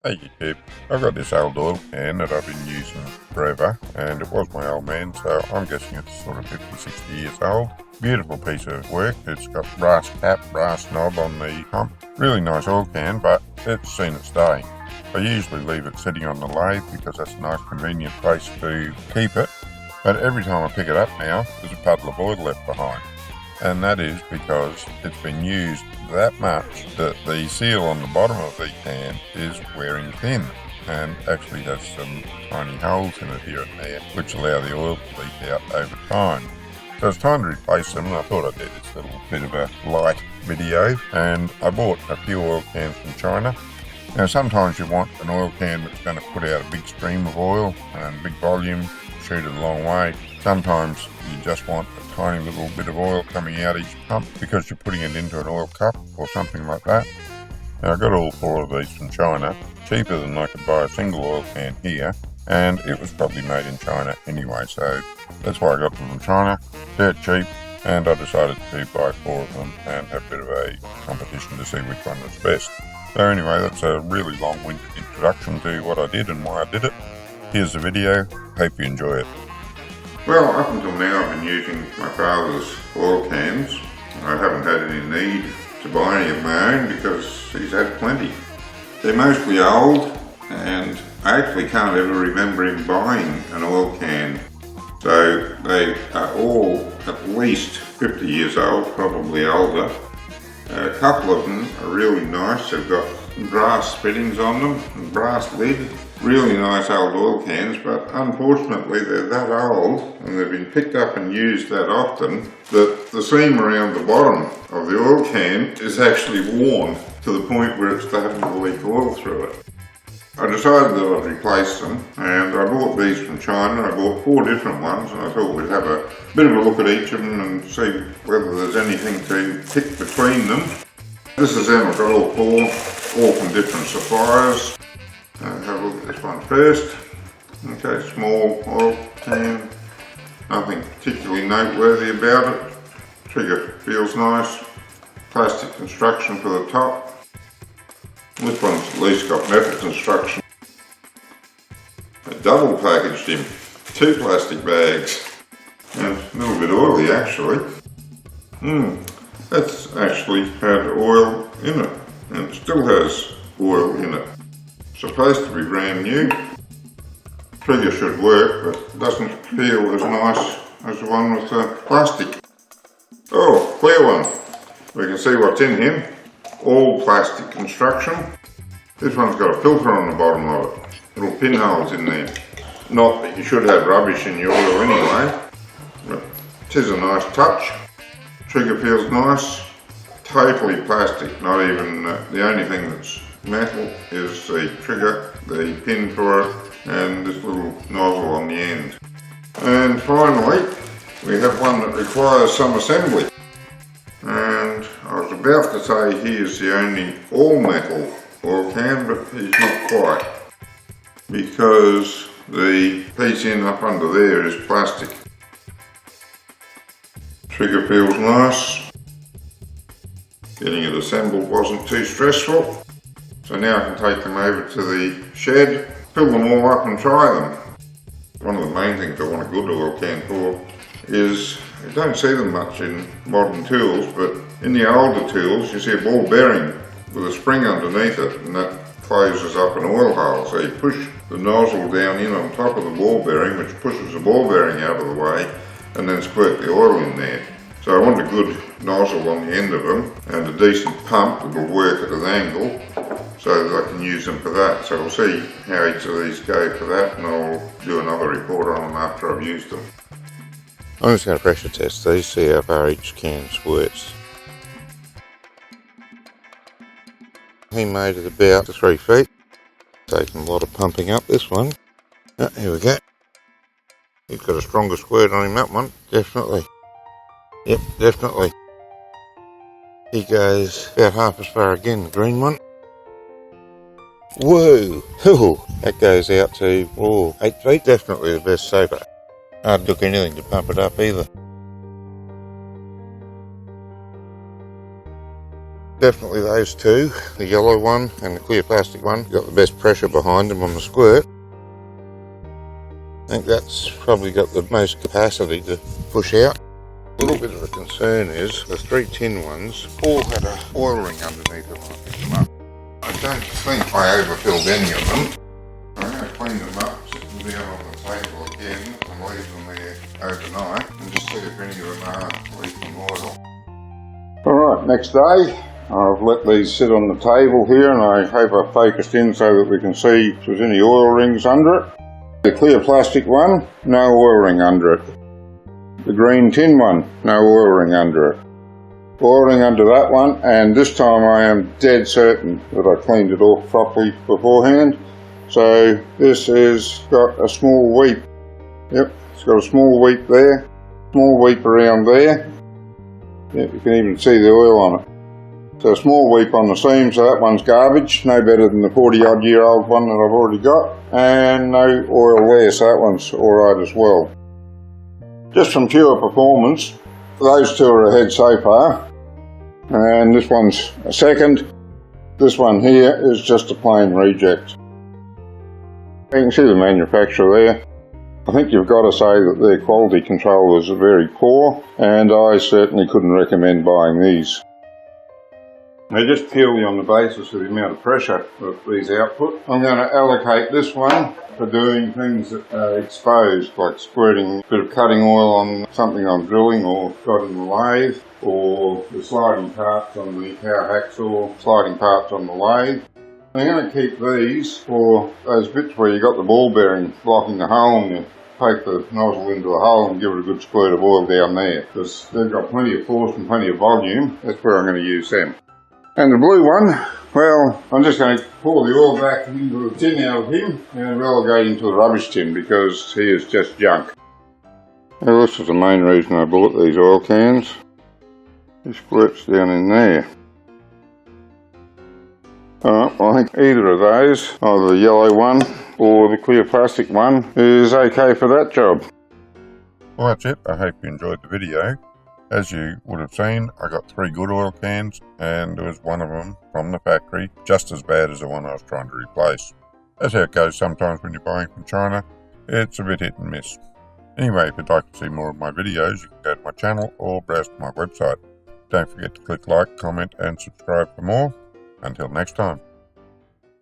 Hey YouTube, I've got this old oil can that I've been using forever, and it was my old man, so I'm guessing it's sort of 50, 60 years old. Beautiful piece of work. It's got brass cap, brass knob on the pump. Really nice oil can, but it's seen its day. I usually leave it sitting on the lathe because that's a nice convenient place to keep it, but every time I pick it up now, there's a puddle of oil left behind. And that is because it's been used that much that the seal on the bottom of the can is wearing thin and actually has some tiny holes in it here and there which allow the oil to leak out over time. So it's time to replace them, and I thought I'd do this little bit of a light video, and I bought a few oil cans from China. Now sometimes you want an oil can that's going to put out a big stream of oil and big volume, shoot it a long way. Sometimes you just want a tiny little bit of oil coming out each pump because you're putting it into an oil cup or something like that. Now I got all four of these from China, cheaper than I could buy a single oil can here, and it was probably made in China anyway, so that's why I got them from China. They're cheap, and I decided to buy four of them and have a bit of a competition to see which one was best. So anyway, that's a really long-winded introduction to what I did and why I did it. Here's the video, hope you enjoy it. Well, up until now I've been using my father's oil cans. I haven't had any need to buy any of my own because he's had plenty. They're mostly old, and I actually can't ever remember him buying an oil can. So they are all at least 50 years old, probably older. A couple of them are really nice. They've got brass fittings on them and brass lid. Really nice old oil cans, but unfortunately they're that old and they've been picked up and used that often that the seam around the bottom of the oil can is actually worn to the point where it's starting to leak oil through it. I decided that I'd replace them, and I bought these from China. I bought four different ones, and I thought we'd have a bit of a look at each of them and see whether there's anything to pick between them. This is them. I've got all four, all from different suppliers. Have a look at this one first. Okay, small oil can, nothing particularly noteworthy about it. Trigger feels nice, plastic construction for the top. This one's at least got metal construction. I double packaged him, two plastic bags, and a little bit oily actually. That's actually had oil in it, and still has oil in it. Supposed to be brand new. Trigger should work, but doesn't feel as nice as the one with the plastic. Oh, clear one. We can see what's in him. All plastic construction. This one's got a filter on the bottom of it. Little pinholes in there. Not that you should have rubbish in your oil anyway, but it is a nice touch. Trigger feels nice. Totally plastic, not even, the only thing that's metal is the trigger, the pin for it, and this little nozzle on the end. And finally, we have one that requires some assembly. And I was about to say he is the only all metal oil can, but he's not quite, because the piece in up under there is plastic. Trigger feels nice. Getting it assembled wasn't too stressful. So now I can take them over to the shed, fill them all up and try them. One of the main things I want a good oil can for is, you don't see them much in modern tools, but in the older tools you see a ball bearing with a spring underneath it, and that closes up an oil hole. So you push the nozzle down in on top of the ball bearing, which pushes the ball bearing out of the way, and then squirt the oil in there. So I want a good nozzle on the end of them and a decent pump that will work at an angle so that I can use them for that. So we'll see how each of these go for that, and I'll do another report on them after I've used them. I'm just going to pressure test these, see how far each can squirts. He made it about 3 feet. Taking a lot of pumping up this one. Oh, here we go. He's got a stronger squirt on him, that one, definitely. Yep, definitely. He goes about half as far again, the green one. Whoa! Ooh, that goes out to 8 feet. Definitely the best so far. Hardly took anything to pump it up either. Definitely those two, the yellow one and the clear plastic one, got the best pressure behind them on the squirt. I think that's probably got the most capacity to push out. A little bit of a concern is the 3 tin ones all had an oil ring underneath them when I picked them up. I don't think I overfilled any of them. I'm going to clean them up, sit them down on the table again and leave them there overnight and just see if any of them are leaking oil. Alright, next day. I've let these sit on the table here and I hope I've focused in so that we can see if there's any oil rings under it. The clear plastic one, no oil ring under it. The green tin one, no oil ring under it. Oil ring under that one, and this time I am dead certain that I cleaned it off properly beforehand. So this has got a small weep. Yep, it's got a small weep there, small weep around there. Yep, you can even see the oil on it. So a small weep on the seam, so that one's garbage, no better than the 40-odd year old one that I've already got. And no oil there, so that one's alright as well. Just from pure performance, those two are ahead so far. And this one's a second. This one here is just a plain reject. You can see the manufacturer there. I think you've got to say that their quality control is very poor, and I certainly couldn't recommend buying these. Now, just purely on the basis of the amount of pressure that these output, I'm going to allocate this one for doing things that are exposed, like squirting a bit of cutting oil on something I'm drilling or got in the lathe, or the sliding parts on the power hacksaw, sliding parts on the lathe. I'm going to keep these for those bits where you got the ball bearing blocking the hole and you poke the nozzle into the hole and give it a good squirt of oil down there, because they've got plenty of force and plenty of volume. That's where I'm going to use them. And the blue one, well, I'm just going to pour the oil back into the tin out of him and relegate into the rubbish tin because he is just junk. Now this is the main reason I bought these oil cans. He squirts down in there. Alright, well, I think either of those, either the yellow one or the clear plastic one, is okay for that job. Well, that's it. I hope you enjoyed the video. As you would have seen, I got 3 good oil cans, and there was one of them from the factory, just as bad as the one I was trying to replace. That's how it goes sometimes when you're buying from China. It's a bit hit and miss. Anyway, if you'd like to see more of my videos, you can go to my channel or browse to my website. Don't forget to click like, comment and subscribe for more. Until next time.